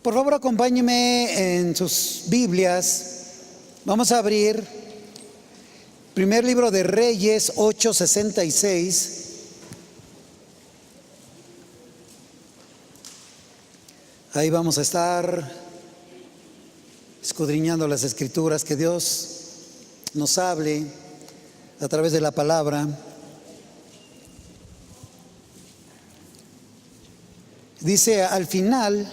Por favor, acompáñenme en sus Biblias. Vamos a abrir primer libro de Reyes 8:66. Ahí vamos a estar escudriñando las Escrituras, que Dios nos hable a través de la palabra. Dice: al final,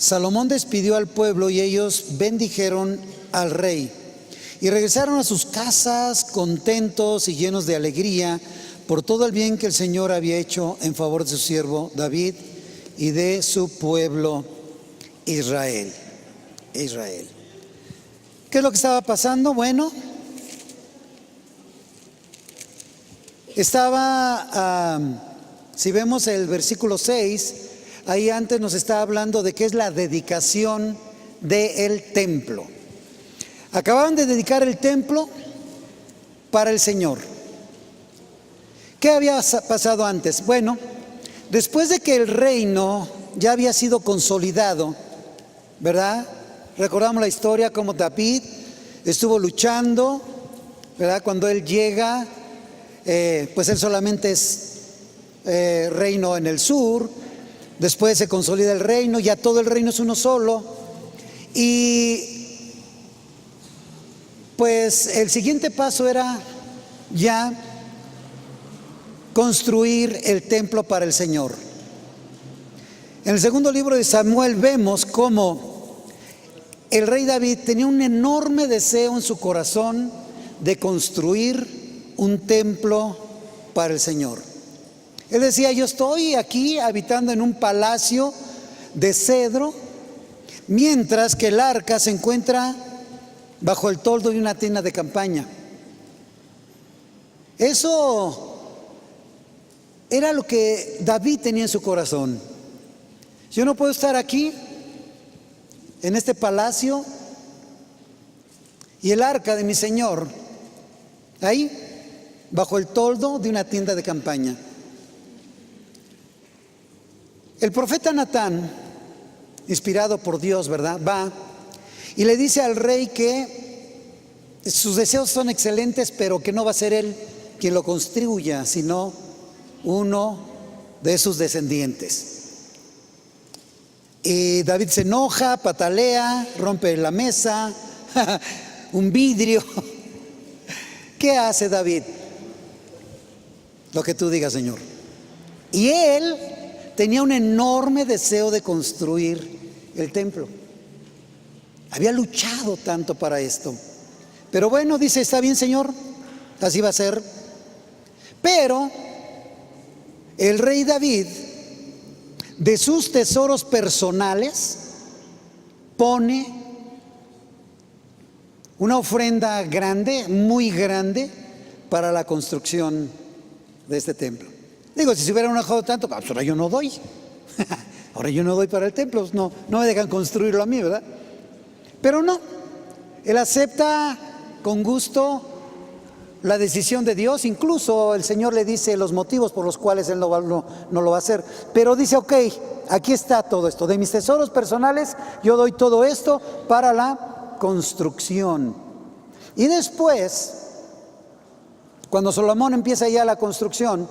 Salomón despidió al pueblo y ellos bendijeron al rey y regresaron a sus casas contentos y llenos de alegría por todo el bien que el Señor había hecho en favor de su siervo David y de su pueblo Israel. ¿Qué es lo que estaba pasando? Bueno, si vemos el versículo 6, ahí antes nos está hablando de qué es la dedicación del templo. Acababan de dedicar el templo para el Señor. ¿Qué había pasado antes? Bueno, después de que el reino ya había sido consolidado, ¿verdad? Recordamos la historia como David estuvo luchando, ¿verdad? Cuando él llega, pues él solamente es reino en el sur. Después se consolida el reino, ya todo el reino es uno solo. Y pues el siguiente paso era ya construir el templo para el Señor. En el segundo libro de Samuel vemos cómo el rey David tenía un enorme deseo en su corazón de construir un templo para el Señor. Él decía: yo estoy aquí habitando en un palacio de cedro, mientras que el arca se encuentra bajo el toldo de una tienda de campaña. Eso era lo que David tenía en su corazón. Yo no puedo estar aquí, en este palacio, y el arca de mi Señor ahí, bajo el toldo de una tienda de campaña. El profeta Natán, inspirado por Dios, ¿verdad?, va y le dice al rey que sus deseos son excelentes, pero que no va a ser él quien lo construya, sino uno de sus descendientes. Y David se enoja, patalea, rompe la mesa, un vidrio. ¿Qué hace David? Lo que tú digas, Señor. Y él tenía un enorme deseo de construir el templo. Había luchado tanto para esto. Pero bueno, dice: está bien, Señor, así va a ser. Pero el rey David, de sus tesoros personales, pone una ofrenda grande, muy grande, para la construcción de este templo. Digo, si se hubiera enojado tanto, pues ahora yo no doy. Ahora yo no doy para el templo, no me dejan construirlo a mí, ¿verdad? Pero no, él acepta con gusto la decisión de Dios. Incluso el Señor le dice los motivos por los cuales él no lo va a hacer. Pero dice: ok, aquí está todo esto. De mis tesoros personales yo doy todo esto para la construcción. Y después, cuando Salomón empieza ya la construcción,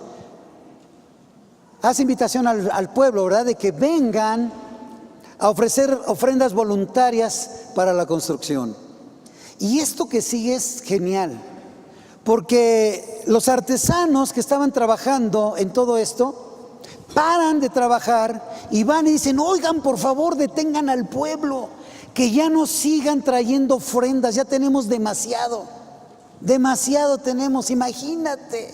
hace invitación al pueblo, ¿verdad?, de que vengan a ofrecer ofrendas voluntarias para la construcción. Y esto que sigue es genial, porque los artesanos que estaban trabajando en todo esto paran de trabajar y van y dicen: oigan, por favor, detengan al pueblo, que ya no sigan trayendo ofrendas, ya tenemos demasiado tenemos, imagínate.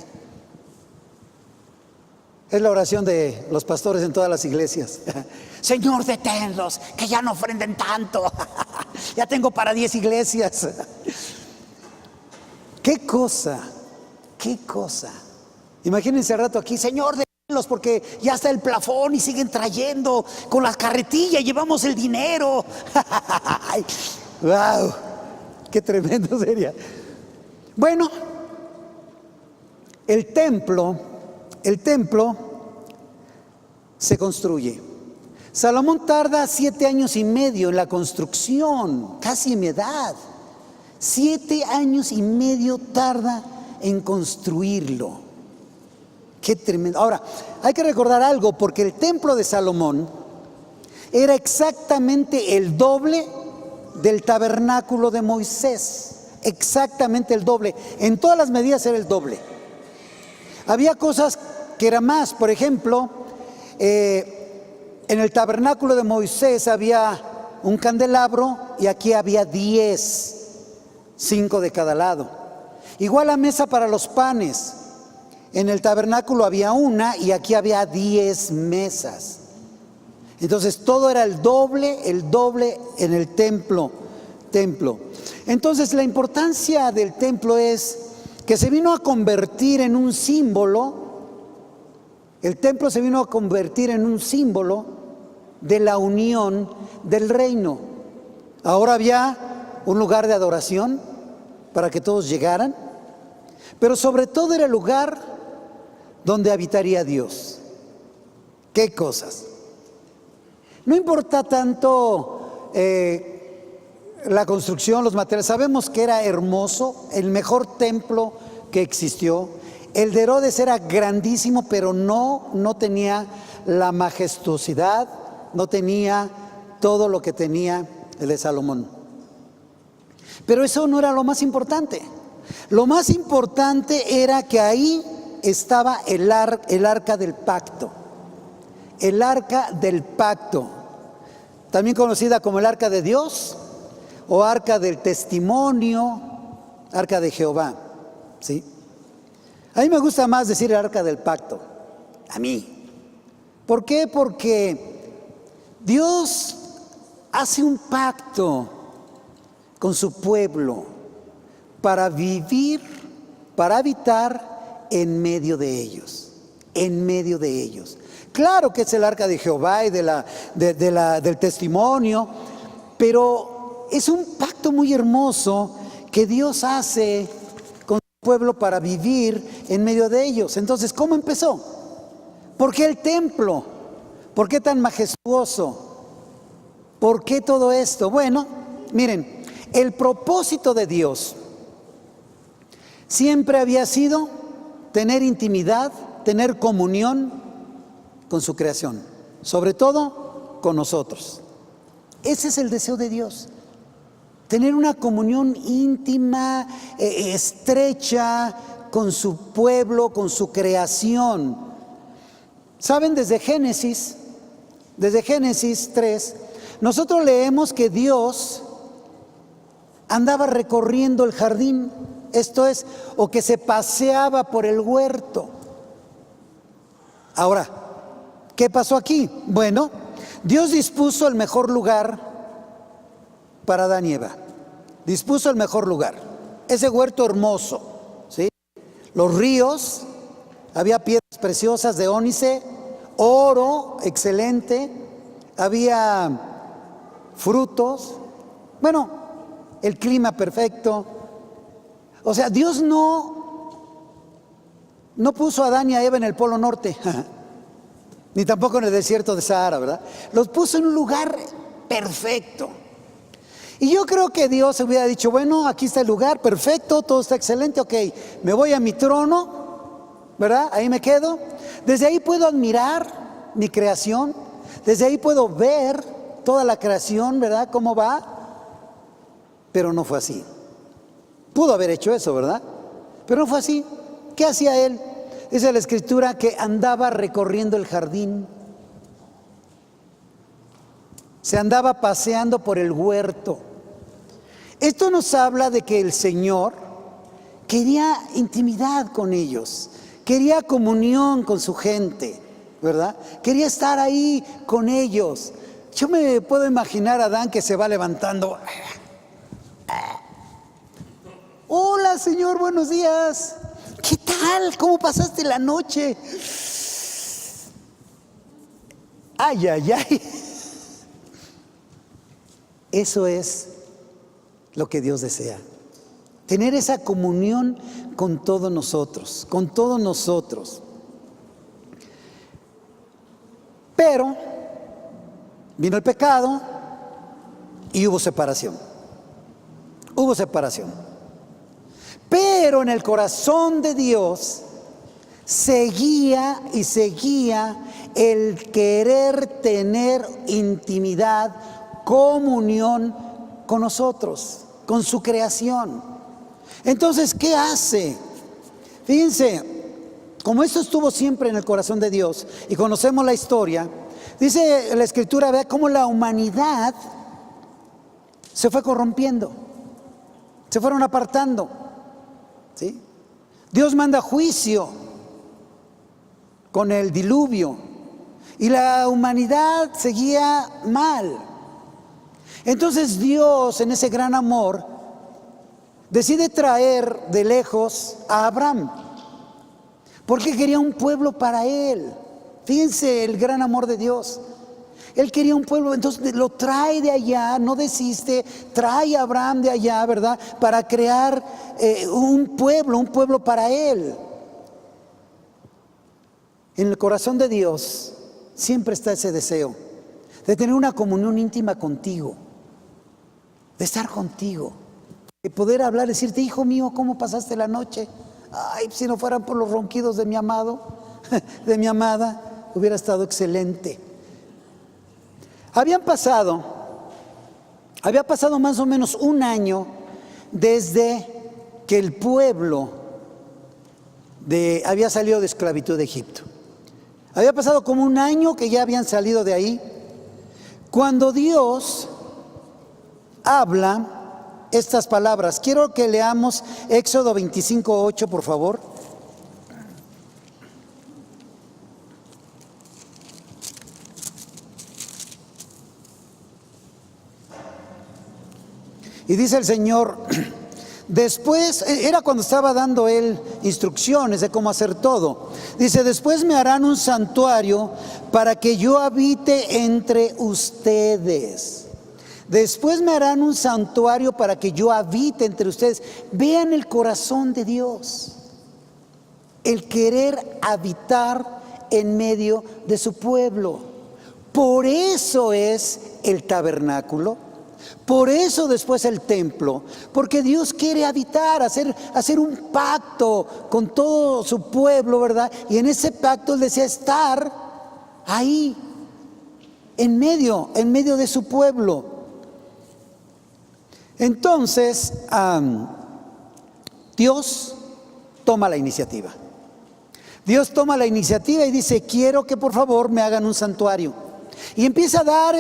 Es la oración de los pastores en todas las iglesias. Señor, deténlos, que ya no ofrenden tanto. Ya tengo para 10 iglesias. ¿Qué cosa? Imagínense al rato aquí: Señor, deténlos, porque ya está el plafón y siguen trayendo con las carretillas, llevamos el dinero. ¡Wow! ¡Qué tremendo sería! Bueno, el templo se construye. Salomón tarda 7 años y medio en la construcción, casi mi edad. 7 años y medio tarda en construirlo. Qué tremendo. Ahora, hay que recordar algo, porque el templo de Salomón era exactamente el doble del tabernáculo de Moisés. Exactamente el doble. En todas las medidas era el doble. Había cosas que eran más. Por ejemplo, en el tabernáculo de Moisés había un candelabro y aquí había 10, 5 de cada lado. Igual la mesa para los panes. En el tabernáculo había una y aquí había 10 mesas. Entonces todo era el doble en el templo. Entonces la importancia del templo es que se vino a convertir en un símbolo. El templo se vino a convertir en un símbolo de la unión del reino. Ahora había un lugar de adoración para que todos llegaran, pero sobre todo era el lugar donde habitaría Dios. ¿Qué cosas? No importa tanto la construcción, los materiales. Sabemos que era hermoso, el mejor templo que existió. El de Herodes era grandísimo, pero no tenía la majestuosidad, no tenía todo lo que tenía el de Salomón. Pero eso no era lo más importante. Lo más importante era que ahí estaba el arca del pacto. El arca del pacto, también conocida como el arca de Dios o arca del testimonio, arca de Jehová, ¿sí? A mí me gusta más decir el arca del pacto, a mí. ¿Por qué? Porque Dios hace un pacto con su pueblo para vivir, para habitar en medio de ellos, en medio de ellos. Claro que es el arca de Jehová y del testimonio, pero es un pacto muy hermoso que Dios hace con su pueblo para vivir en medio de ellos. Entonces, ¿cómo empezó? ¿Por qué el templo? ¿Por qué tan majestuoso? ¿Por qué todo esto? Bueno, miren, el propósito de Dios siempre había sido tener intimidad, tener comunión con su creación, sobre todo con nosotros. Ese es el deseo de Dios, tener una comunión íntima, estrecha con su pueblo, con su creación. Saben, desde Génesis 3, nosotros leemos que Dios andaba recorriendo el jardín, esto es, o que se paseaba por el huerto. Ahora, ¿qué pasó aquí? Bueno, Dios dispuso el mejor lugar para Adán y Eva. Dispuso el mejor lugar. Ese huerto hermoso, ¿sí? Los ríos, había piedras preciosas de ónice, oro excelente, había frutos, bueno, el clima perfecto. O sea, Dios no puso a Adán y a Eva en el Polo Norte, ni tampoco en el desierto de Sahara, ¿verdad? Los puso en un lugar perfecto. Y yo creo que Dios hubiera dicho, bueno, aquí está el lugar, perfecto, todo está excelente, ok, me voy a mi trono, ¿verdad? Ahí me quedo. Desde ahí puedo admirar mi creación, desde ahí puedo ver toda la creación, ¿verdad? Cómo va. Pero no fue así. Pudo haber hecho eso, ¿verdad? Pero no fue así. ¿Qué hacía él? Dice la Escritura que andaba recorriendo el jardín. Se andaba paseando por el huerto. Esto nos habla de que el Señor quería intimidad con ellos, quería comunión con su gente, ¿verdad? Quería estar ahí con ellos. Yo me puedo imaginar a Adán que se va levantando. Hola, Señor, buenos días. ¿Qué tal? ¿Cómo pasaste la noche? Ay, ay, ay. Eso es lo que Dios desea. Tener esa comunión con todos nosotros, con todos nosotros. Pero Vino el pecado y hubo separación. Hubo separación. Pero en el corazón de Dios seguía y seguía el querer tener intimidad, comunión con nosotros, con su creación. Entonces, ¿qué hace? Fíjense, como esto estuvo siempre en el corazón de Dios y conocemos la historia, dice la Escritura, vea cómo la humanidad se fue corrompiendo, se fueron apartando, ¿sí? Dios manda juicio con el diluvio y la humanidad seguía mal. Entonces Dios, en ese gran amor, decide traer de lejos a Abraham, porque quería un pueblo para él. Fíjense el gran amor de Dios. Él quería un pueblo, entonces lo trae de allá, no desiste, trae a Abraham de allá, ¿verdad? Para crear un pueblo para él. En el corazón de Dios siempre está ese deseo de tener una comunión íntima contigo, de estar contigo, de poder hablar, decirte, hijo mío, ¿cómo pasaste la noche? Ay, si no fueran por los ronquidos de mi amado, de mi amada, hubiera estado excelente. Había pasado más o menos un año desde que el pueblo había salido de esclavitud de Egipto. Había pasado como un año que ya habían salido de ahí, cuando Dios habla estas palabras. Quiero que leamos Éxodo 25:8, por favor. Y dice el Señor, después, era cuando estaba dando él instrucciones de cómo hacer todo. Dice, después me harán un santuario para que yo habite entre ustedes. Después me harán un santuario para que yo habite entre ustedes. Vean el corazón de Dios, el querer habitar en medio de su pueblo. Por eso es el tabernáculo. Por eso después el templo, porque Dios quiere habitar, hacer un pacto con todo su pueblo, ¿verdad? Y en ese pacto Él desea estar ahí, en medio de su pueblo. Entonces, Dios toma la iniciativa. Dios toma la iniciativa y dice, quiero que por favor me hagan un santuario. Y empieza a dar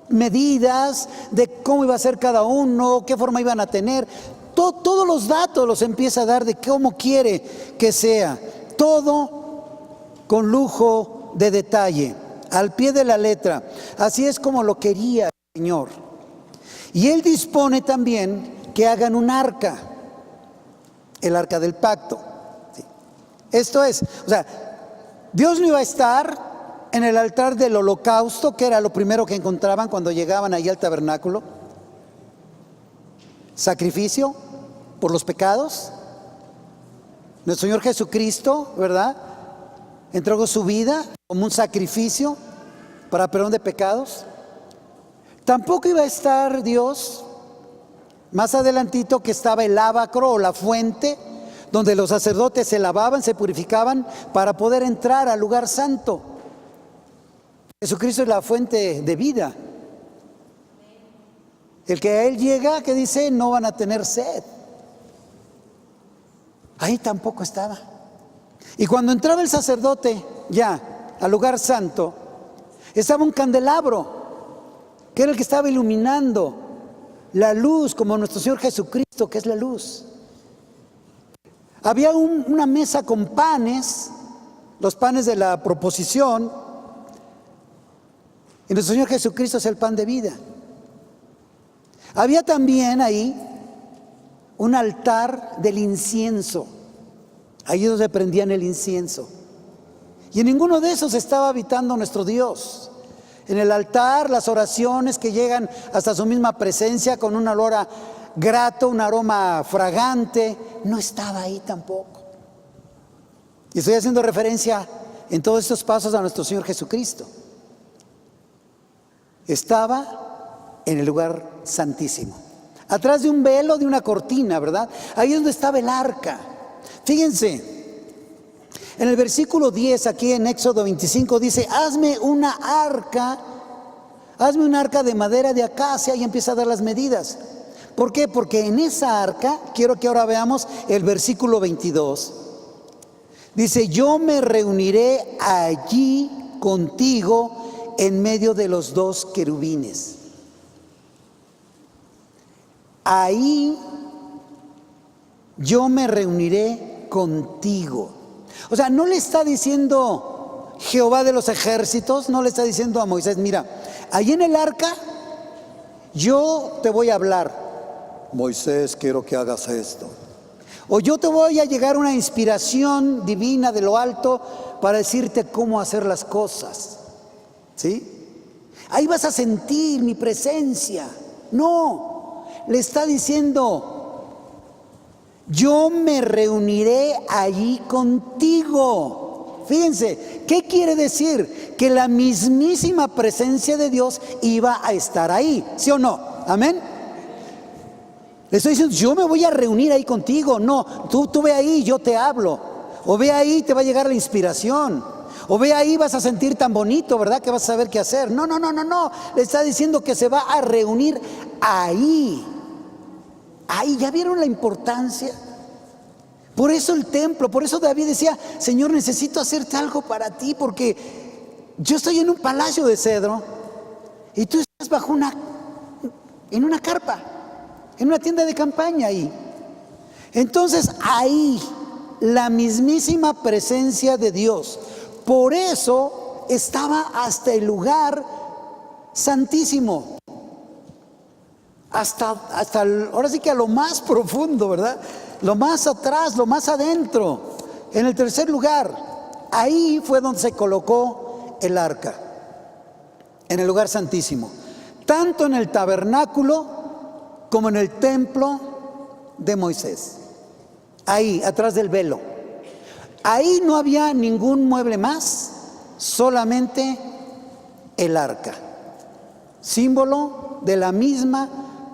medidas de cómo iba a ser cada uno, qué forma iban a tener. Todos los datos los empieza a dar de cómo quiere que sea. Todo con lujo de detalle, al pie de la letra. Así es como lo quería el Señor. Y Él dispone también que hagan un arca, el arca del pacto. ¿Sí? Esto es, o sea, Dios no iba a estar en el altar del holocausto, que era lo primero que encontraban cuando llegaban allí al tabernáculo. Sacrificio por los pecados. Nuestro Señor Jesucristo, ¿verdad?, entregó su vida como un sacrificio para perdón de pecados. Tampoco iba a estar Dios más adelantito, que estaba el lavacro o la fuente, donde los sacerdotes se lavaban, se purificaban para poder entrar al lugar santo. Jesucristo es la fuente de vida. El que a Él llega, que dice, no van a tener sed. Ahí tampoco estaba. Y cuando entraba el sacerdote ya al lugar santo, estaba un candelabro, que era el que estaba iluminando la luz, como nuestro Señor Jesucristo, que es la luz. Había una mesa con panes, los panes de la proposición. Y nuestro Señor Jesucristo es el pan de vida. Había también ahí un altar del incienso. Ahí es donde prendían el incienso. Y en ninguno de esos estaba habitando nuestro Dios. En el altar, las oraciones que llegan hasta su misma presencia con un olor grato, un aroma fragante, no estaba ahí tampoco. Y estoy haciendo referencia en todos estos pasos a nuestro Señor Jesucristo. estaba en el lugar santísimo, atrás de un velo, de una cortina, ¿verdad? Ahí es donde estaba el arca. Fíjense, en el versículo 10, aquí en Éxodo 25, dice: hazme una arca de madera de acacia, y empieza a dar las medidas. ¿Por qué? Porque en esa arca, quiero que ahora veamos el versículo 22, dice: yo me reuniré allí contigo en medio de los dos querubines. Ahí yo me reuniré contigo. O sea, no le está diciendo Jehová de los ejércitos, no le está diciendo a Moisés: mira, ahí en el arca yo te voy a hablar, Moisés, quiero que hagas esto. O yo te voy a llegar una inspiración divina de lo alto para decirte cómo hacer las cosas, ¿sí? Ahí vas a sentir mi presencia. No, le está diciendo: yo me reuniré allí contigo. Fíjense, ¿qué quiere decir? Que la mismísima presencia de Dios iba a estar ahí, ¿sí o no? Amén. Le estoy diciendo: yo me voy a reunir ahí contigo. No, tú ve ahí, yo te hablo. O ve ahí, te va a llegar la inspiración. O ve ahí, vas a sentir tan bonito, ¿verdad? Que vas a saber qué hacer. No. Le está diciendo que se va a reunir ahí. Ahí, ¿ya vieron la importancia? Por eso el templo, por eso David decía: Señor, necesito hacerte algo para ti, porque yo estoy en un palacio de cedro y tú estás en una carpa, en una tienda de campaña ahí. Entonces ahí, la mismísima presencia de Dios. Por eso estaba hasta el lugar santísimo. Ahora sí que a lo más profundo, ¿verdad? Lo más atrás, lo más adentro, en el tercer lugar. Ahí fue donde se colocó el arca, en el lugar santísimo, tanto en el tabernáculo como en el templo de Moisés. Ahí, atrás del velo. Ahí no había ningún mueble más, solamente el arca, símbolo de la misma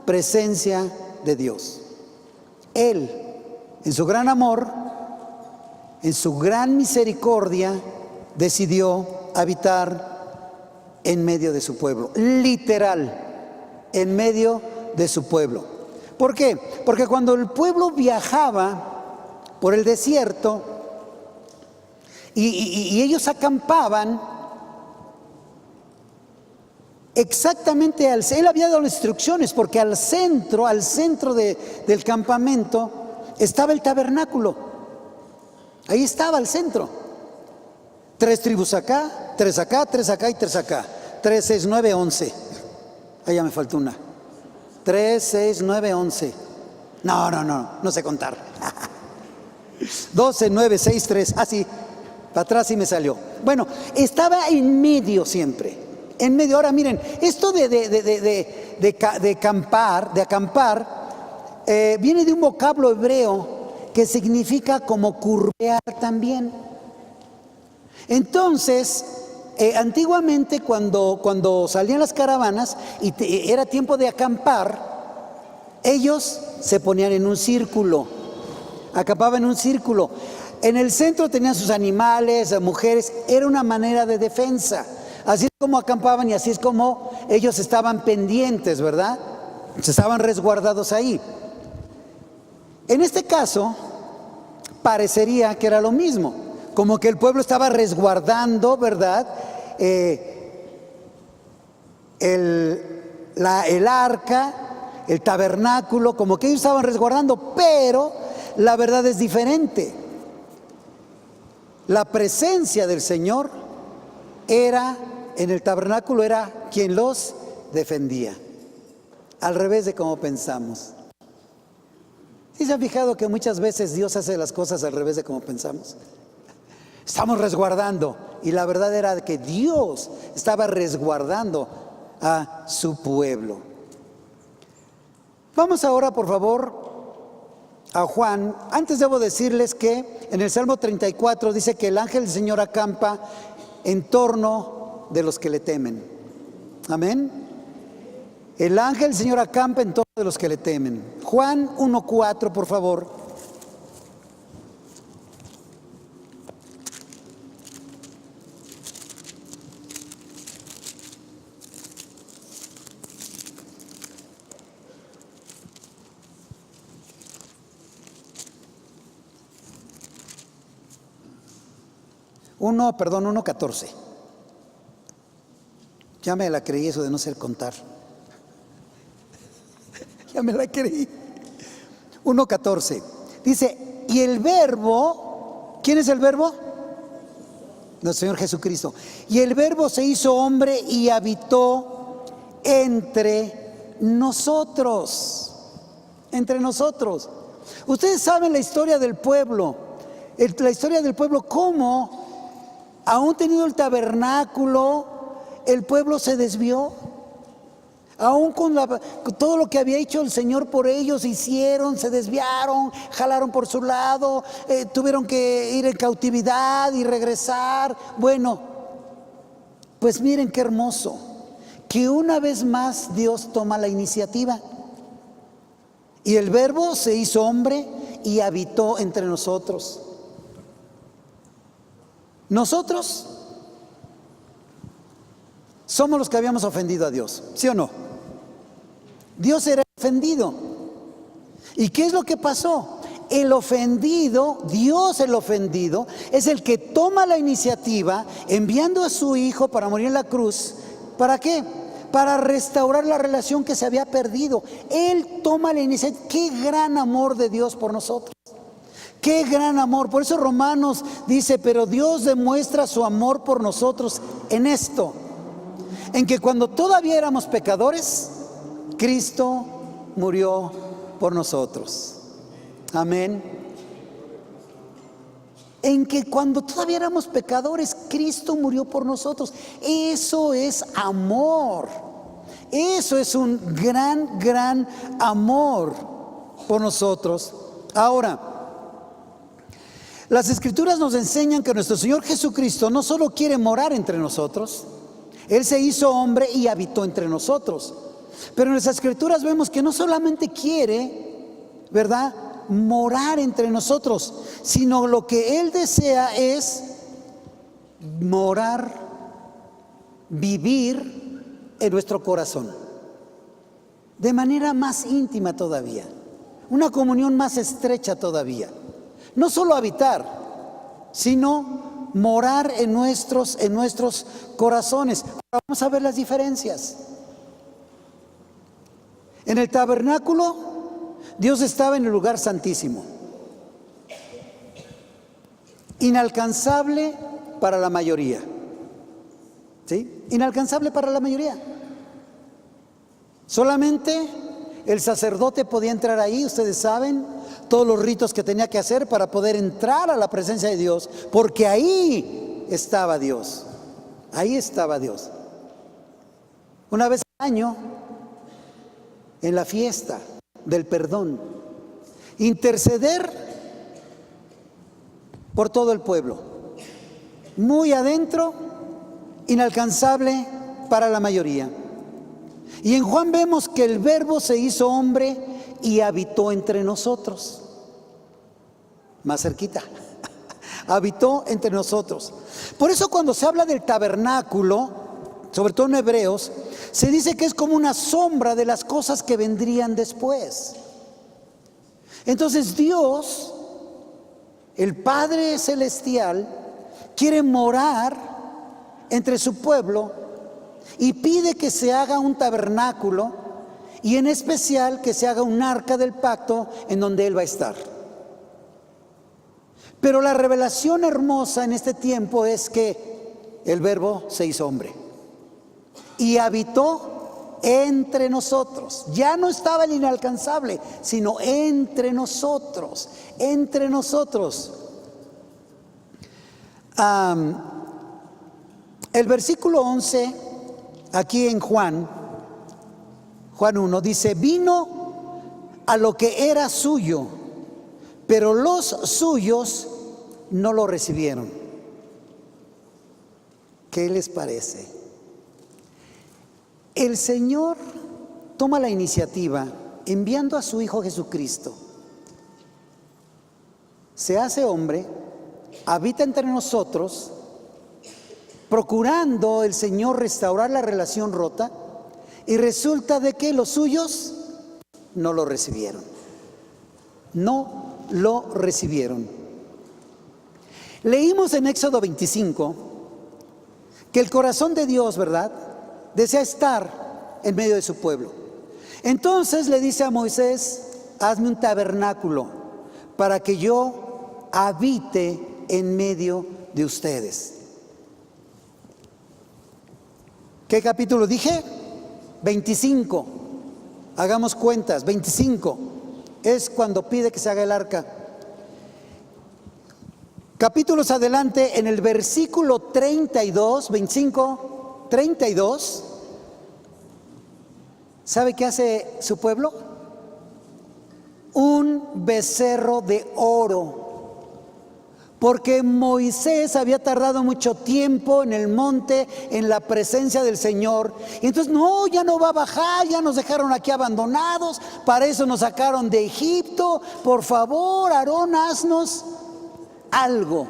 presencia de Dios. Él, en su gran amor, en su gran misericordia, decidió habitar en medio de su pueblo, literal, en medio de su pueblo. ¿Por qué? Porque cuando el pueblo viajaba por el desierto y ellos acampaban, exactamente él había dado instrucciones, porque al centro del campamento estaba el tabernáculo. Ahí estaba al centro. 3 tribus acá, 3 acá, 3 acá y 3 acá. 3, 6, 9, 11. Ahí ya me faltó una. 3, 6, 9, 11. No sé contar. 12, 9, 6, 3. Así, para atrás sí me salió. Bueno, estaba en medio siempre. En medio. Ahora miren, esto de acampar, viene de un vocablo hebreo que significa como curvear también. Entonces, antiguamente cuando salían las caravanas y era tiempo de acampar, ellos se ponían en un círculo, acampaban en un círculo. En el centro tenían sus animales, mujeres, era una manera de defensa. Así es como acampaban y así es como ellos estaban pendientes, ¿verdad? Estaban resguardados ahí. En este caso, parecería que era lo mismo, como que el pueblo estaba resguardando, ¿verdad? El arca, el tabernáculo, como que ellos estaban resguardando, pero la verdad es diferente. La presencia del Señor era, en el tabernáculo, era quien los defendía, al revés de como pensamos. ¿Sí se han fijado que muchas veces Dios hace las cosas al revés de como pensamos? Estamos resguardando, y la verdad era que Dios estaba resguardando a su pueblo. Vamos ahora, por favor, a Juan. Antes debo decirles que en el Salmo 34 dice que el ángel del Señor acampa en torno de los que le temen. Amén. El ángel del Señor acampa en todos los que le temen. Juan 1:4, por favor. Perdón, 1:14. Ya me la creí eso de no ser contar. Ya me la creí. 1:14. Dice, y el verbo, ¿quién es el verbo? Nuestro Señor Jesucristo. Y el verbo se hizo hombre y habitó entre nosotros. Entre nosotros. Ustedes saben la historia del pueblo. La historia del pueblo, cómo, aún tenido el tabernáculo, el pueblo se desvió. Aún con todo lo que había hecho el Señor por ellos, hicieron, se desviaron, jalaron por su lado, tuvieron que ir en cautividad y regresar. Bueno, pues miren qué hermoso, que una vez más Dios toma la iniciativa. Y el verbo se hizo hombre y habitó entre nosotros. Nosotros somos los que habíamos ofendido a Dios, ¿sí o no? Dios era ofendido. ¿Y qué es lo que pasó? El ofendido, Dios el ofendido, es el que toma la iniciativa enviando a su Hijo para morir en la cruz. ¿Para qué? Para restaurar la relación que se había perdido. Él toma la iniciativa. ¡Qué gran amor de Dios por nosotros! ¡Qué gran amor! Por eso Romanos dice, pero Dios demuestra su amor por nosotros en esto, en que cuando todavía éramos pecadores, Cristo murió por nosotros. Amén. En que cuando todavía éramos pecadores, Cristo murió por nosotros. Eso es amor. Eso es un gran, gran amor por nosotros. Ahora, las Escrituras nos enseñan que nuestro Señor Jesucristo no solo quiere morar entre nosotros, Él se hizo hombre y habitó entre nosotros. Pero en las Escrituras vemos que no solamente quiere, ¿verdad?, morar entre nosotros, sino lo que Él desea es morar, vivir en nuestro corazón, de manera más íntima todavía, una comunión más estrecha todavía. No solo habitar, sino morar en nuestros corazones. Ahora vamos a ver las diferencias. En el tabernáculo, Dios estaba en el lugar santísimo, inalcanzable para la mayoría. ¿Sí? Inalcanzable para la mayoría. Solamente el sacerdote podía entrar ahí, ustedes saben, todos los ritos que tenía que hacer para poder entrar a la presencia de Dios, porque ahí estaba Dios. Ahí estaba Dios. Una vez al año, en la fiesta del perdón, interceder por todo el pueblo, muy adentro, inalcanzable para la mayoría. Y en Juan vemos que el verbo se hizo hombre y habitó entre nosotros, más cerquita, habitó entre nosotros. Por eso cuando se habla del tabernáculo, sobre todo en Hebreos, se dice que es como una sombra de las cosas que vendrían después. Entonces Dios, el Padre Celestial, quiere morar entre su pueblo y pide que se haga un tabernáculo y en especial que se haga un arca del pacto en donde Él va a estar. Pero la revelación hermosa en este tiempo es que el verbo se hizo hombre y habitó entre nosotros. Ya no estaba el inalcanzable, sino entre nosotros, entre nosotros. El versículo 11, aquí en Juan 1, dice, vino a lo que era suyo, pero los suyos no lo recibieron. ¿Qué les parece? El Señor toma la iniciativa enviando a su Hijo Jesucristo. Se hace hombre, habita entre nosotros, procurando el Señor restaurar la relación rota, y resulta de que los suyos no lo recibieron. No lo recibieron. Leímos en Éxodo 25 que el corazón de Dios, ¿verdad?, desea estar en medio de su pueblo. Entonces le dice a Moisés: hazme un tabernáculo para que yo habite en medio de ustedes. ¿Qué capítulo dije? 25. Hagamos cuentas. 25 es cuando pide que se haga el arca. Capítulos adelante, en el versículo 32, 25, 32, ¿sabe qué hace su pueblo? Un becerro de oro. Porque Moisés había tardado mucho tiempo en el monte, en la presencia del Señor. Y entonces, no, ya no va a bajar, ya nos dejaron aquí abandonados, para eso nos sacaron de Egipto. Por favor, Aarón, haznos algo.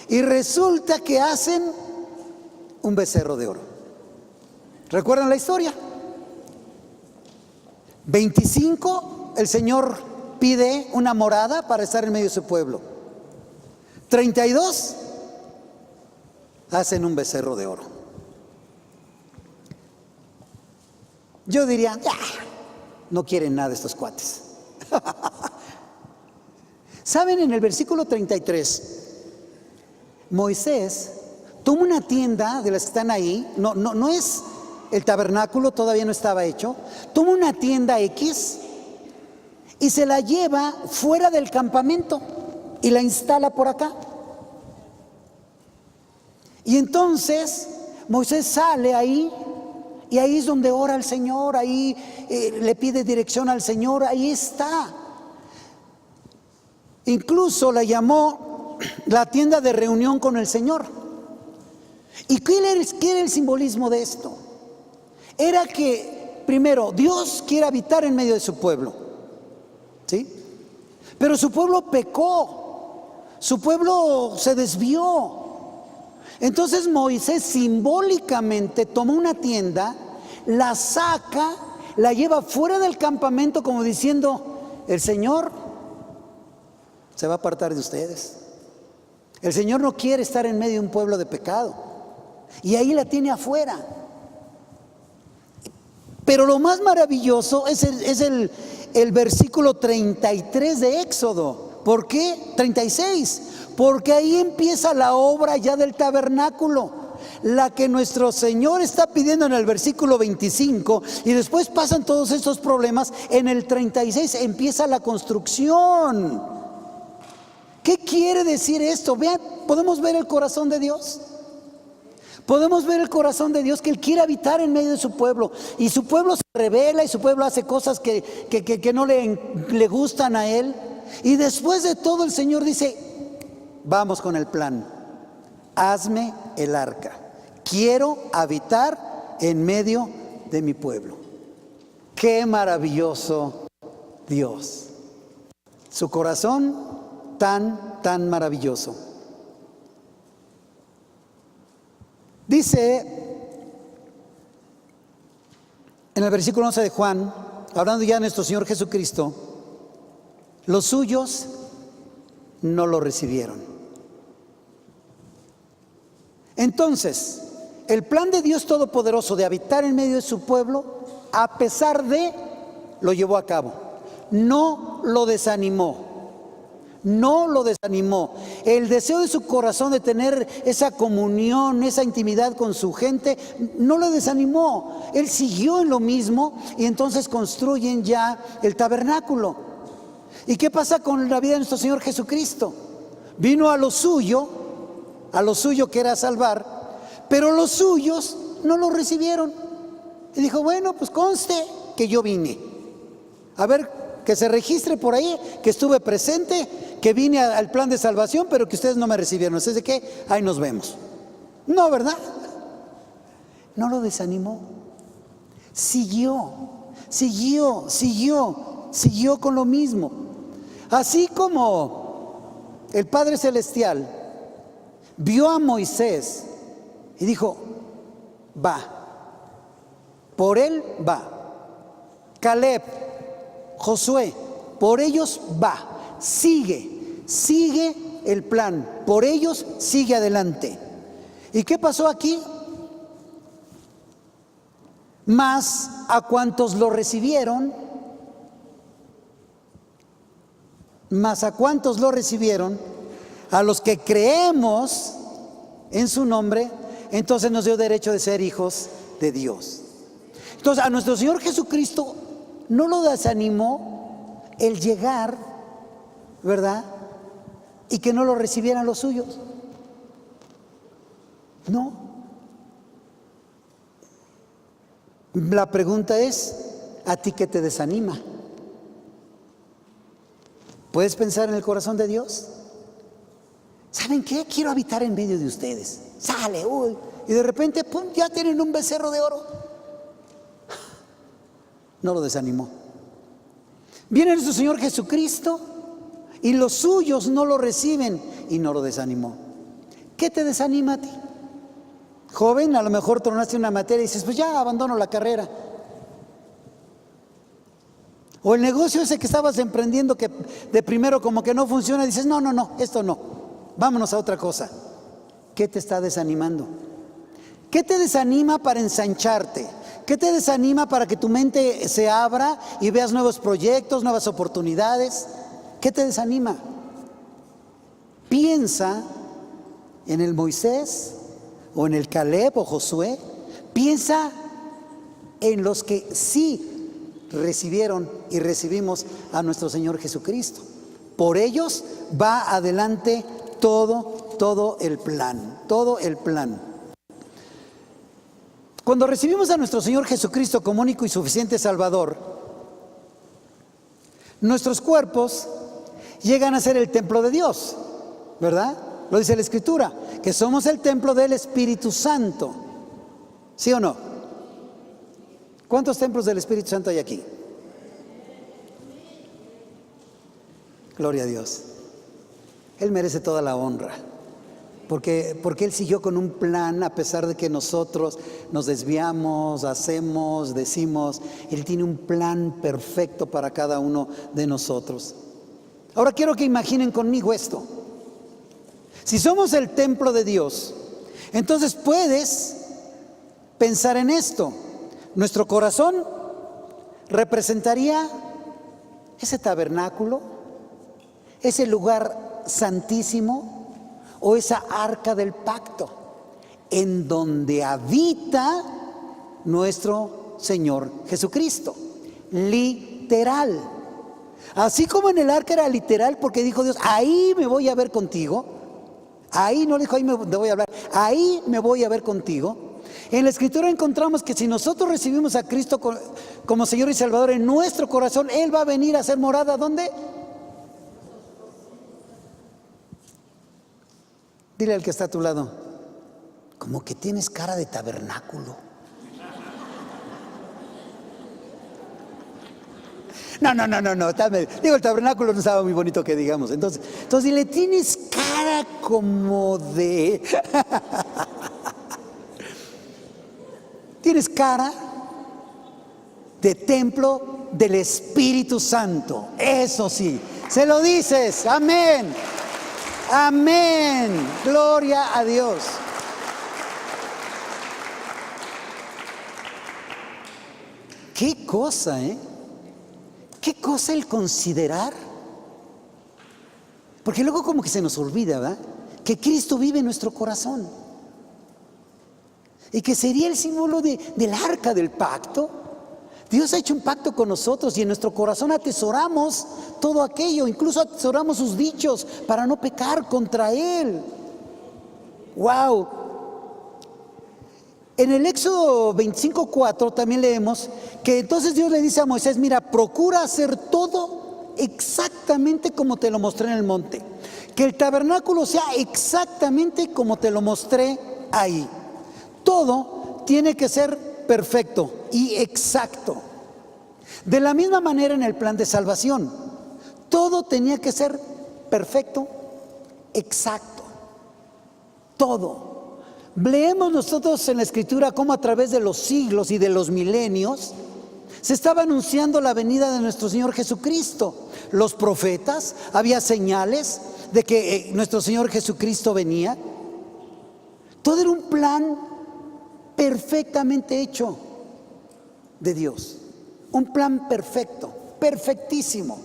Y resulta que hacen un becerro de oro. ¿Recuerdan la historia? 25, el Señor pide una morada para estar en medio de su pueblo. 32, hacen un becerro de oro. Yo diría, no quieren nada estos cuates. ¿Saben? En el versículo 33, Moisés toma una tienda de las que están ahí, no es el tabernáculo, todavía no estaba hecho, toma una tienda X y se la lleva fuera del campamento y la instala por acá. Y entonces Moisés sale ahí, y ahí es donde ora al Señor, ahí le pide dirección al Señor, ahí está. Incluso la llamó la tienda de reunión con el Señor. ¿Y qué era el simbolismo de esto? Era que, primero, Dios quiere habitar en medio de su pueblo, ¿sí? Pero su pueblo pecó, su pueblo se desvió. Entonces Moisés simbólicamente toma una tienda, la saca, la lleva fuera del campamento como diciendo: el Señor se va a apartar de ustedes. El Señor no quiere estar en medio de un pueblo de pecado. Y ahí la tiene afuera. Pero lo más maravilloso es el versículo 33 de Éxodo. ¿Por qué? 36. Porque ahí empieza la obra ya del tabernáculo, la que nuestro Señor está pidiendo en el versículo 25, y después pasan todos estos problemas. En el 36 empieza la construcción. ¿Qué quiere decir esto? Vean, ¿podemos ver el corazón de Dios? Podemos ver el corazón de Dios, que Él quiere habitar en medio de su pueblo, y su pueblo se rebela, y su pueblo hace cosas que no le gustan a Él. Y después de todo, el Señor dice: vamos con el plan. Hazme el arca. Quiero habitar en medio de mi pueblo. Qué maravilloso Dios. Su corazón tan maravilloso. Dice en el versículo 11 de Juan, hablando ya de nuestro Señor Jesucristo: los suyos no lo recibieron. Entonces, el plan de Dios Todopoderoso de habitar en medio de su pueblo, a pesar de, lo llevó a cabo. No lo desanimó. No lo desanimó. El deseo de su corazón de tener esa comunión, esa intimidad con su gente, no lo desanimó. Él siguió en lo mismo, y entonces construyen ya el tabernáculo. ¿Y qué pasa con la vida de nuestro Señor Jesucristo? Vino a lo suyo que era salvar, pero los suyos no lo recibieron. Y dijo: bueno, pues conste que yo vine. A ver, que se registre por ahí que estuve presente, que vine al plan de salvación, pero que ustedes no me recibieron. ¿Es de qué? Ahí nos vemos. No, ¿verdad? No lo desanimó. Siguió. siguió con lo mismo. Así como el Padre Celestial vio a Moisés y dijo, va, por él va. Caleb, Josué, por ellos va, sigue el plan, por ellos sigue adelante. ¿Y qué pasó aquí? Mas a cuantos lo recibieron, a los que creemos en su nombre, entonces nos dio derecho de ser hijos de Dios. Entonces a nuestro Señor Jesucristo no lo desanimó el llegar, ¿verdad? Y que no lo recibieran los suyos. No. La pregunta es, ¿a ti qué te desanima? ¿Puedes pensar en el corazón de Dios? ¿Saben qué? Quiero habitar en medio de ustedes. Sale, uy. Y de repente, pum, ya tienen un becerro de oro. No lo desanimó. Viene nuestro Señor Jesucristo y los suyos no lo reciben y no lo desanimó. ¿Qué te desanima a ti? Joven, a lo mejor tronaste una materia y dices, pues ya abandono la carrera. O el negocio ese que estabas emprendiendo que de primero como que no funciona, y dices, no, esto no, vámonos a otra cosa. ¿Qué te está desanimando? ¿Qué te desanima para ensancharte? ¿Qué te desanima para que tu mente se abra y veas nuevos proyectos, nuevas oportunidades? ¿Qué te desanima? Piensa en el Moisés o en el Caleb o Josué. Piensa en los que sí recibieron y recibimos a nuestro Señor Jesucristo. Por ellos va adelante todo el plan, todo el plan. Cuando recibimos a nuestro Señor Jesucristo como único y suficiente Salvador, nuestros cuerpos llegan a ser el templo de Dios, ¿verdad? Lo dice la Escritura, que somos el templo del Espíritu Santo. ¿Sí o no? ¿Cuántos templos del Espíritu Santo hay aquí? Gloria a Dios. Él merece toda la honra. Porque Él siguió con un plan a pesar de que nosotros nos desviamos, hacemos, decimos. Él tiene un plan perfecto para cada uno de nosotros. Ahora quiero que imaginen conmigo esto. Si somos el templo de Dios, entonces puedes pensar en esto. Nuestro corazón representaría ese tabernáculo, ese lugar santísimo o esa arca del pacto en donde habita nuestro Señor Jesucristo. Literal. Así como en el arca era literal porque dijo Dios, ahí me voy a ver contigo. Ahí no dijo, ahí me voy a hablar, ahí me voy a ver contigo. En la Escritura encontramos que si nosotros recibimos a Cristo como Señor y Salvador en nuestro corazón, Él va a venir a hacer morada, ¿dónde? Dile al que está a tu lado, como que tienes cara de tabernáculo. No, digo, el tabernáculo no estaba muy bonito que digamos. Entonces dile, tienes cara como de... Tienes cara de templo del Espíritu Santo. Eso sí, se lo dices. Amén. Amén. Gloria a Dios. Qué cosa, ¿eh? Qué cosa el considerar. Porque luego como que se nos olvida, ¿verdad? Que Cristo vive en nuestro corazón. Y que sería el símbolo del arca del pacto. Dios ha hecho un pacto con nosotros y en nuestro corazón atesoramos todo aquello, incluso atesoramos sus dichos para no pecar contra Él. ¡Wow! En el Éxodo 25:4 también leemos que entonces Dios le dice a Moisés, mira, procura hacer todo exactamente como te lo mostré en el monte. Que el tabernáculo sea exactamente como te lo mostré ahí. Todo tiene que ser perfecto y exacto. De la misma manera en el plan de salvación, todo tenía que ser perfecto, exacto, todo. Leemos nosotros en la Escritura cómo a través de los siglos y de los milenios se estaba anunciando la venida de nuestro Señor Jesucristo. Los profetas, había señales de que nuestro Señor Jesucristo venía. Todo era un plan perfectamente hecho de Dios. Un plan perfecto, perfectísimo.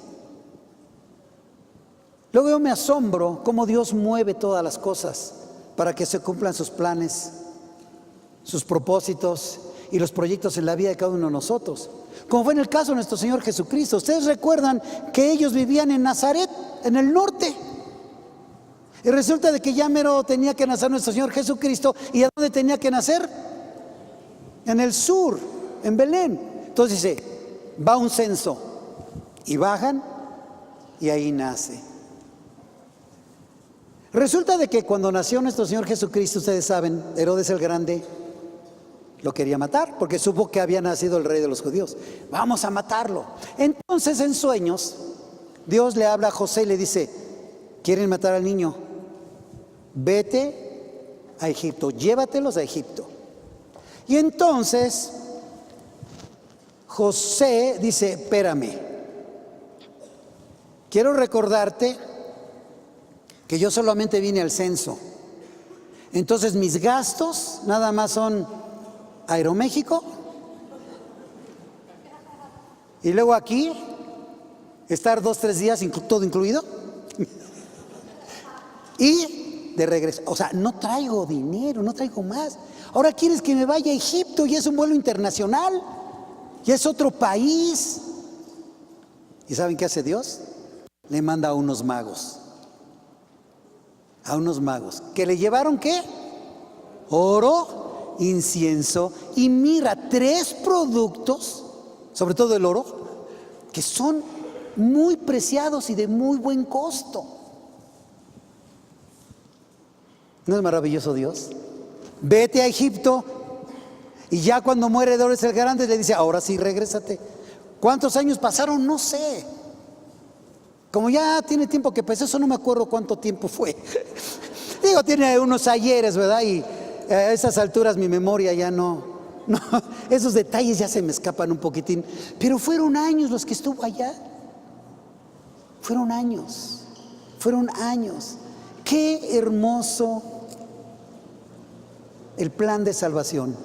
Luego yo me asombro cómo Dios mueve todas las cosas para que se cumplan sus planes, sus propósitos y los proyectos en la vida de cada uno de nosotros. Como fue en el caso de nuestro Señor Jesucristo. Ustedes recuerdan que ellos vivían en Nazaret, en el norte. Y resulta de que ya mero tenía que nacer nuestro Señor Jesucristo. ¿Y a dónde tenía que nacer? En el sur, en Belén. Entonces dice, va un censo y bajan y ahí nace. Resulta de que cuando nació nuestro Señor Jesucristo, ustedes saben, Herodes el Grande lo quería matar porque supo que había nacido el rey de los judíos. Vamos a matarlo. Entonces en sueños Dios le habla a José y le dice, ¿quieren matar al niño? Vete a Egipto, llévatelos a Egipto. Y entonces José dice, espérame, quiero recordarte que yo solamente vine al censo. Entonces mis gastos nada más son Aeroméxico y luego aquí estar 2-3 días, todo incluido, y de regreso. O sea, no traigo dinero, no traigo más. Ahora quieres que me vaya a Egipto y es un vuelo internacional, y es otro país. ¿Y saben qué hace Dios? Le manda a unos magos. A unos magos. ¿Que le llevaron qué? Oro, incienso y mirra. 3 productos, sobre todo el oro, que son muy preciados y de muy buen costo. ¿No es maravilloso Dios? Vete a Egipto. Y ya cuando muere Herodes el Grande le dice, ahora sí, regrésate. ¿Cuántos años pasaron? No sé. Como ya tiene tiempo que pasó, eso no me acuerdo cuánto tiempo fue. Digo, tiene unos ayeres, ¿verdad? Y a esas alturas mi memoria ya no, esos detalles ya se me escapan un poquitín. Pero fueron años los que estuvo allá. Fueron años. Qué hermoso el plan de salvación.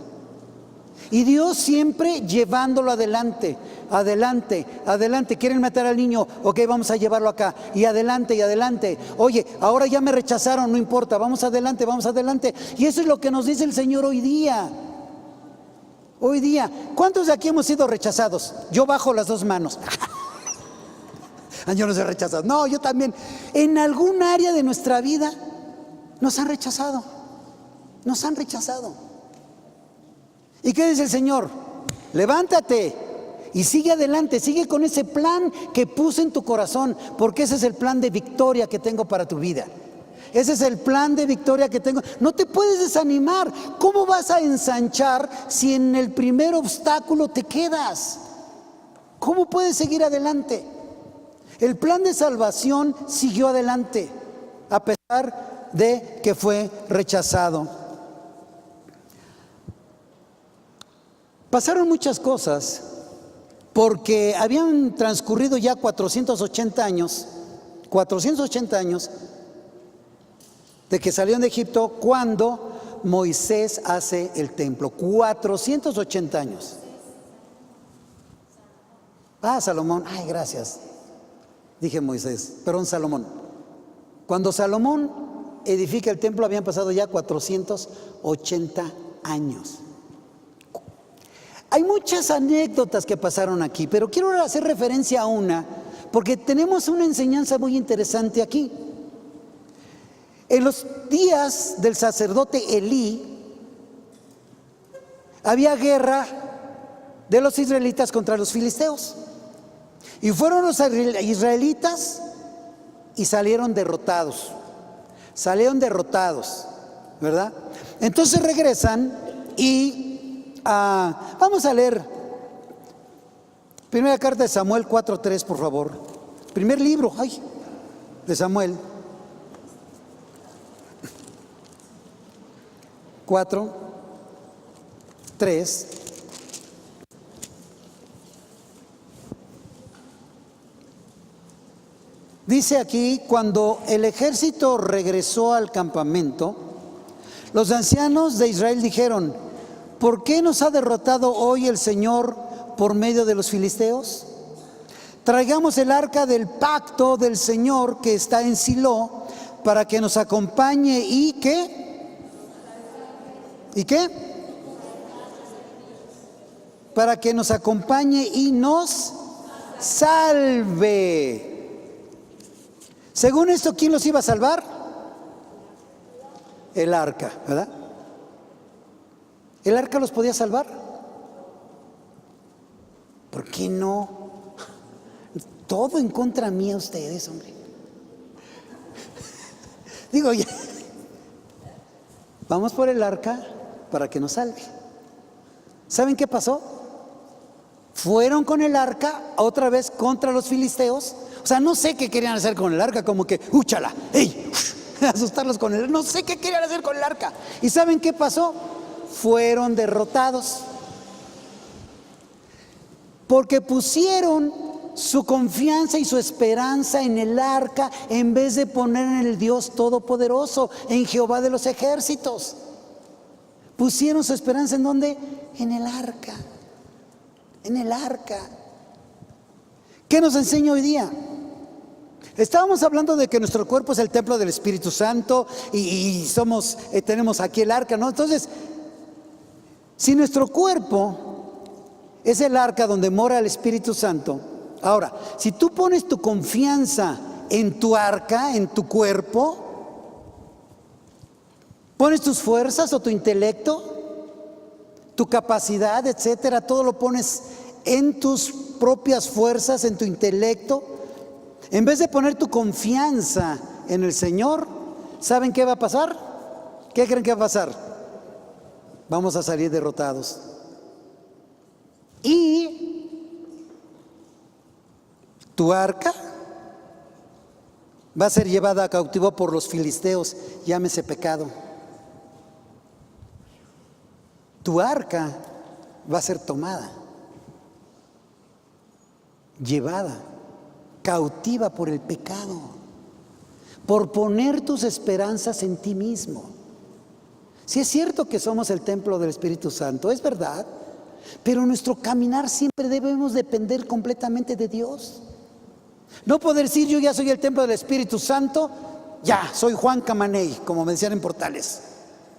Y Dios siempre llevándolo adelante. ¿Quieren matar al niño? Ok, vamos a llevarlo acá. Y adelante. Oye, ahora ya me rechazaron, no importa, vamos adelante. Y eso es lo que nos dice el Señor hoy día. ¿Cuántos de aquí hemos sido rechazados? Yo bajo las 2 manos. Yo no soy rechazado. No, yo también. En algún área de nuestra vida nos han rechazado. ¿Y qué dice el Señor? Levántate y sigue adelante, sigue con ese plan que puse en tu corazón, porque ese es el plan de victoria que tengo para tu vida. Ese es el plan de victoria que tengo. No te puedes desanimar. ¿Cómo vas a ensanchar si en el primer obstáculo te quedas? ¿Cómo puedes seguir adelante? El plan de salvación siguió adelante, a pesar de que fue rechazado. Pasaron muchas cosas porque habían transcurrido ya 480 años de que salieron de Egipto cuando Moisés hace el templo. 480 años. Salomón, gracias. Dije Moisés, perdón, Salomón. Cuando Salomón edifica el templo habían pasado ya 480 años. Hay muchas anécdotas que pasaron aquí, pero quiero hacer referencia a una, porque tenemos una enseñanza muy interesante aquí. En los días del sacerdote Elí, había guerra de los israelitas contra los filisteos. Y fueron los israelitas y salieron derrotados, ¿verdad? Entonces regresan y vamos a leer Primera carta de Samuel 4:3, por favor. Primer libro, de Samuel 4:3. Dice aquí: cuando el ejército regresó al campamento, los ancianos de Israel dijeron: ¿por qué nos ha derrotado hoy el Señor por medio de los filisteos? Traigamos el arca del pacto del Señor que está en Silo para que nos acompañe y ¿qué? ¿Y qué? Para que nos acompañe y nos salve. Según esto, ¿quién los iba a salvar? El arca, ¿verdad? ¿El arca los podía salvar? ¿Por qué no? Todo en contra mía ustedes, hombre. Digo, ya. Vamos por el arca para que nos salve. ¿Saben qué pasó? Fueron con el arca otra vez contra los filisteos. O sea, no sé qué querían hacer con el arca, como que, ¡úchala! ¡Ey! Asustarlos con el arca. No sé qué querían hacer con el arca. ¿Y saben qué pasó? Fueron derrotados. Porque pusieron su confianza y su esperanza en el arca en vez de poner en el Dios Todopoderoso, en Jehová de los ejércitos. Pusieron su esperanza ¿en dónde? En el arca. En el arca. ¿Qué nos enseña hoy día? Estábamos hablando de que nuestro cuerpo es el templo del Espíritu Santo y tenemos aquí el arca, ¿no? Entonces, si nuestro cuerpo es el arca donde mora el Espíritu Santo, ahora, si tú pones tu confianza en tu arca, en tu cuerpo, pones tus fuerzas o tu intelecto, tu capacidad, etcétera, todo lo pones en tus propias fuerzas, en tu intelecto, en vez de poner tu confianza en el Señor, ¿saben qué va a pasar? ¿Qué creen que va a pasar? Vamos a salir derrotados. Y tu arca va a ser llevada a cautivo por los filisteos, llámese pecado. Tu arca va a ser tomada, llevada, cautiva por el pecado, por poner tus esperanzas en ti mismo. Si es cierto que somos el templo del Espíritu Santo, es verdad, pero nuestro caminar siempre debemos depender completamente de Dios. No poder decir: yo ya soy el templo del Espíritu Santo, ya soy Juan Camaney, como me decían en Portales.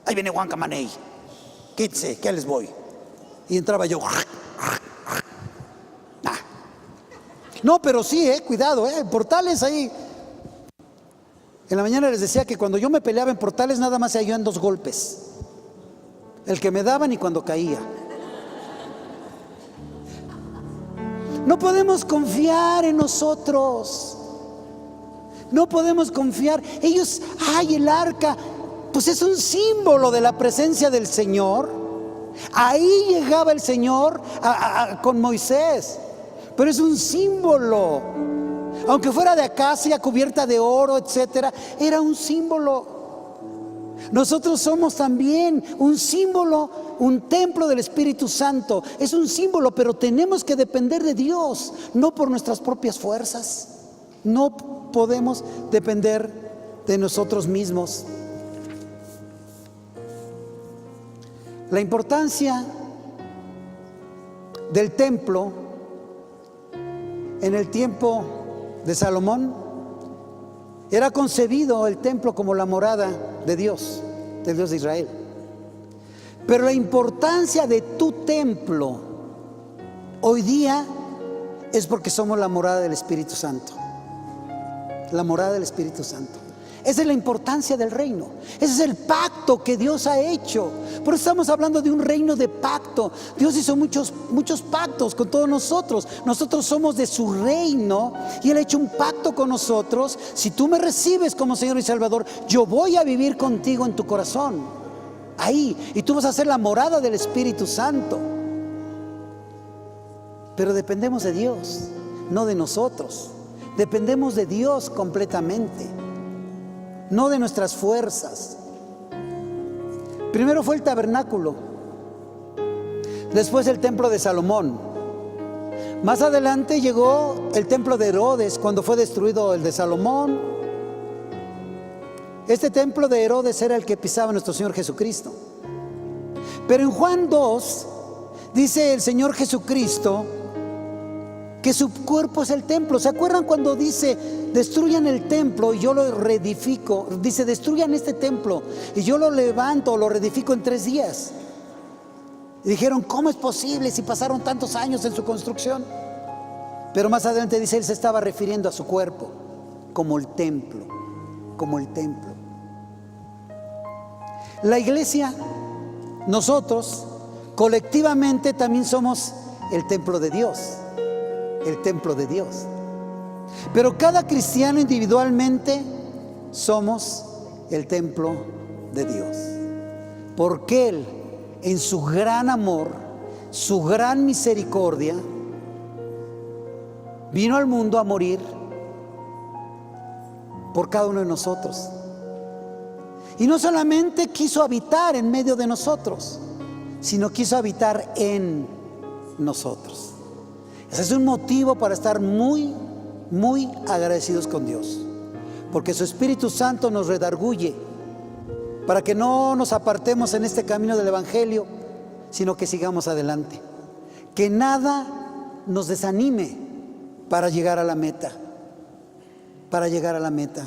Ahí viene Juan Camaney, quítese, que les voy. Y entraba yo. No, pero sí, cuidado, en Portales ahí. En la mañana les decía que cuando yo me peleaba en Portales nada más se halló en 2 golpes: el que me daban y cuando caía. No podemos confiar en nosotros. No podemos confiar. Ellos, el arca, pues es un símbolo de la presencia del Señor. Ahí llegaba el Señor con Moisés. Pero es un símbolo. Aunque fuera de acacia, cubierta de oro, etcétera, era un símbolo. Nosotros somos también un símbolo, un templo del Espíritu Santo. Es un símbolo, pero tenemos que depender de Dios, no por nuestras propias fuerzas. No podemos depender de nosotros mismos. La importancia del templo en el tiempo de Salomón: era concebido el templo como la morada de Dios, del Dios de Israel. Pero la importancia de tu templo hoy día es porque somos la morada del Espíritu Santo. La morada del Espíritu Santo. Esa es la importancia del reino. Ese es el pacto que Dios ha hecho. Por eso estamos hablando de un reino de pacto. Dios hizo muchos pactos con todos nosotros. Nosotros somos de su reino y Él ha hecho un pacto con nosotros. Si tú me recibes como Señor y Salvador, yo voy a vivir contigo en tu corazón. Ahí. Y tú vas a ser la morada del Espíritu Santo. Pero dependemos de Dios, no de nosotros. Dependemos de Dios completamente, no de nuestras fuerzas. Primero fue el tabernáculo, después el templo de Salomón. Más adelante llegó el templo de Herodes, cuando fue destruido el de Salomón. Este templo de Herodes era el que pisaba nuestro Señor Jesucristo. Pero en Juan 2 dice el Señor Jesucristo que su cuerpo es el templo. ¿Se acuerdan cuando dice: destruyan el templo y yo lo reedifico? Dice: destruyan este templo y yo lo levanto o lo reedifico en 3 días. Y dijeron: ¿cómo es posible si pasaron tantos años en su construcción? Pero más adelante dice, él se estaba refiriendo a su cuerpo como el templo, como el templo. La iglesia, nosotros colectivamente también somos el templo de Dios, el templo de Dios. Pero cada cristiano individualmente somos el templo de Dios, porque Él, en su gran amor, su gran misericordia, vino al mundo a morir por cada uno de nosotros. Y no solamente quiso habitar en medio de nosotros, sino quiso habitar en nosotros. Ese es un motivo para estar muy, muy agradecidos con Dios, porque su Espíritu Santo nos redarguye para que no nos apartemos en este camino del Evangelio, sino que sigamos adelante. Que nada nos desanime para llegar a la meta, para llegar a la meta.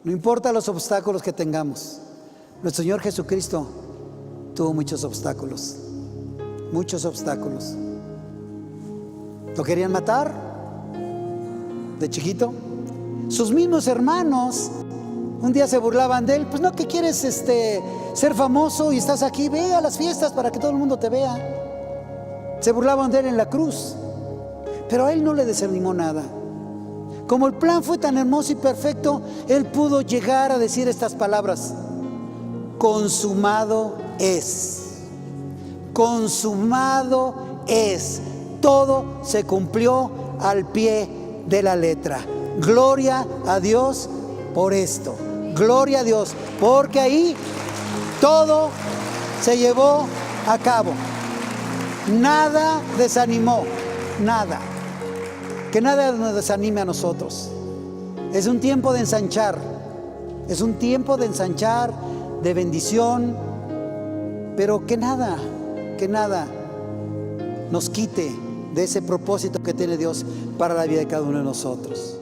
No importa los obstáculos que tengamos. Nuestro Señor Jesucristo tuvo muchos obstáculos, muchos obstáculos. ¿Lo querían matar de chiquito? Sus mismos hermanos un día se burlaban de él. Pues no, que quieres ser famoso y estás aquí, ve a las fiestas para que todo el mundo te vea. Se burlaban de él en la cruz, pero a él no le desanimó nada. Como el plan fue tan hermoso y perfecto, él pudo llegar a decir estas palabras: consumado es, consumado es. Todo se cumplió al pie de la letra. Gloria a Dios por esto. Gloria a Dios, porque ahí todo se llevó a cabo. Nada desanimó, nada. Que nada nos desanime a nosotros. Es un tiempo de ensanchar, es un tiempo de ensanchar, de bendición, pero que nada nos quite de ese propósito que tiene Dios para la vida de cada uno de nosotros.